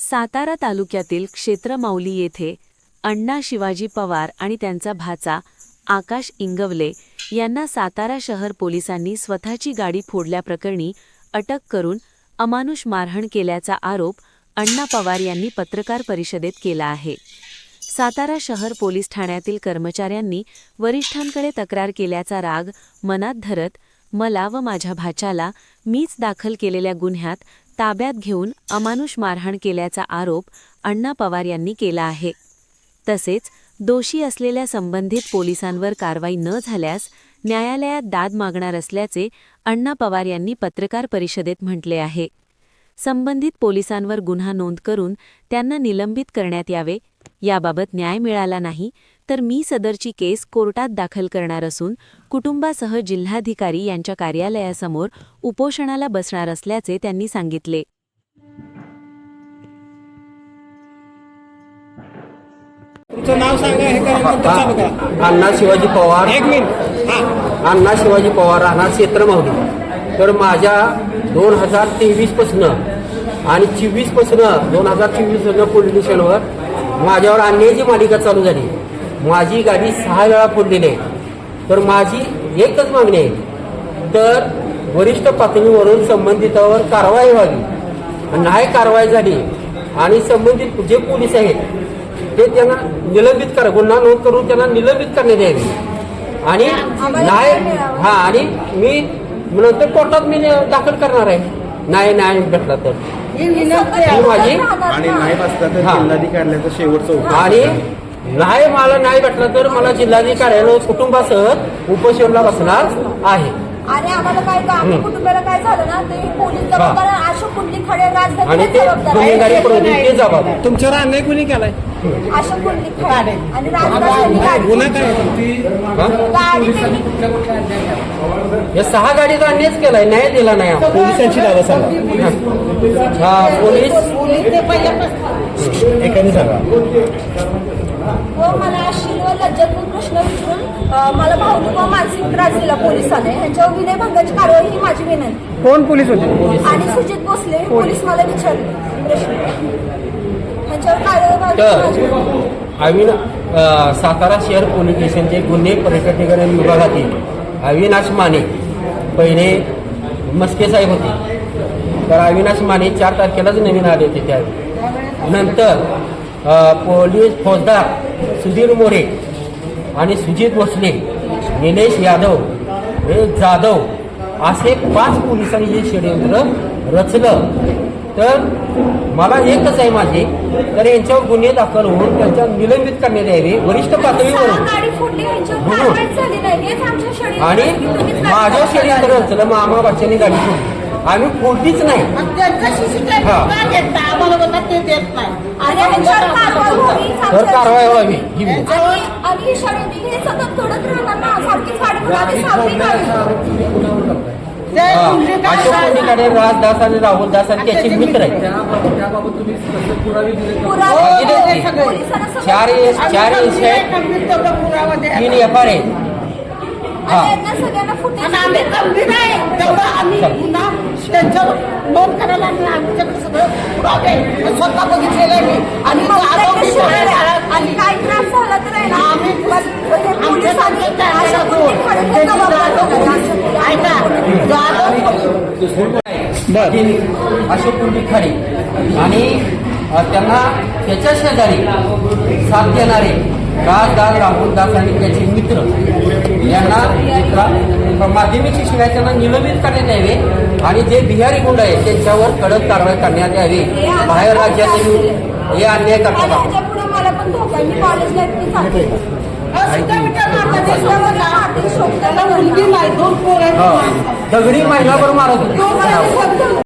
सातारा तालुक्यातील क्षेत्रमाऊली येथे अण्णा शिवाजी पवार आणि त्यांचा भाचा आकाश इंगवले यांना सातारा शहर पोलिसांनी स्वतःची गाडी फोडल्याप्रकरणी अटक करून अमानुष मारहाण केल्याचा आरोप अण्णा पवार यांनी पत्रकार परिषदेत केला आहे। सातारा शहर पोलीस ठाण्यातील कर्मचाऱ्यांनी वरिष्ठांकडे तक्रार केल्याचा राग मनात धरत मला व माझ्या भाच्याला मीच दाखल केलेल्या गुन्ह्यात ताब्यात घेऊन अमानुष मारहाण केल्याचा आरोप अण्णा पवार यांनी केला आहे। तसेच दोषी असलेल्या संबंधित पोलिसांवर कारवाई न झाल्यास न्यायालयात दाद मागणार असल्याचे अण्णा पवार यांनी पत्रकार परिषदेत म्हटले आहे। संबंधित पोलिसांवर गुन्हा नोंद करून त्यांना निलंबित करण्यात यावे। याबाबत न्याय मिळाला नाही तर मी सदरची केस कोर्टात दाखल करणार असून कुटुंबासह जिल्हाधिकारी यांच्या कार्यालयासमोर उपोषणाला बसणार असल्याचे त्यांनी सांगितले। तुमचं नाव सांगा। हे चालू करा। अण्णा शिवाजी पवार। एक मिनिट। अण्णा शिवाजी पवार राहणार क्षेत्रमाऊली। तर माझ्या 2023 पासून आणि 24 पासून 2024 पासून पोलीस स्टेशनवर माझ्यावर अन्यायाची मालिका चालू झाली। माझी गाडी 6 वेळा फोडलेली आहे। तर माझी एकच मागणी आहे, तर वरिष्ठ पातळीवरून संबंधितावर कारवाई व्हावी। नाही कारवाई झाली आणि संबंधित जे पोलीस आहेत ते त्यांना निलंबित करा, गुन्हा नोंद करून त्यांना निलंबित करण्यात यावी। आणि नाही आणि मी नंतर कोर्टात मी दाखल करणार आहे। नाही भेटला तर माझी आणि नाही बसला तर जिल्हाधिकाऱ्याचा शेवटचा आणि नाही मला नाही भेटला तर मला जिल्हाधिकाऱ्याला कुटुंबासह उपोषणाला बसणार आहे। आणि आम्हाला काय का आमच्या कुटुंबाला काय झालं ना ते पोलीस जबाबदार अशोक कुंडली खडे आणि राजधानी ते गुन्हेगारी प्रवृत्ती ते जबाबदार। तुमच्यावर अन्याय कोणी केलाय? अशोक कुंडली खडे आणि राजधानी गुन्हा काय? या 6 गाडीचा अन्यायच केलाय, न्याय दिला नाही। पोलिसांची नावं सांगा। पोलीस एकाने सांगा। व मला अश्लील व लज्जास्पद प्रश्न विचारून मला भावनिक व मानसिक त्रास दिला पोलिसांनी। ह्यांच्यावर विनयभंगाची कारवाई ही माझी विनंती। कोण पोलीस होते? आणि सुजित भोसले पोलीस मला विचारले प्रश्न, ह्यांच्यावर कारवाई सातारा शहर पोलीस स्टेशनचे गुन्हे प्रतिबंध विभागातील अविनाश माने पहिले मस्के साहेब होते। तर अविनाश माने 4 तारखेलाच नवीन आले होते। त्यावेळी नंतर पोलीस फौजदार सुधीर मोरे आणि सुजित भोसले, निलेश यादव, जाधव असे 5 पोलिसांनी हे षडयंत्र रचलं। तर मला एकच आहे माझी, तर यांच्यावर गुन्हे दाखल होऊन त्यांच्या निलंबित करण्यात यावे वरिष्ठ पातळीवरून। आणि माझ्या षडयंत्र रचलं, मामा बाच्यांनी गाडी फोडली, आम्ही फोडलीच नाही। तर कारवाई व्हावी ही अशोक कुंडलीकडे राजदास आणि राहुल दास आणि त्याचे मित्र आहेत। 4 3 FR आहेत। स्वतः बघितलेलं मी आणि काय त्रास झाला तर अशोक कुंडली खडे आणि त्यांना त्याच्या शेजारी साथ देणारे राजदास राहुल दास आणि त्याचे मित्र यांना माध्यमिक शिक्षकांना त्यांना निलंबित करण्यात यावे आणि जे बिहारी गुंड आहेत त्यांच्यावर कडक कारवाई करण्यात यावी। बाहेर राज्यात हे अन्याय करतात। मला पण धोका मी कॉलेजला दगडी महिनाभर मारत होते।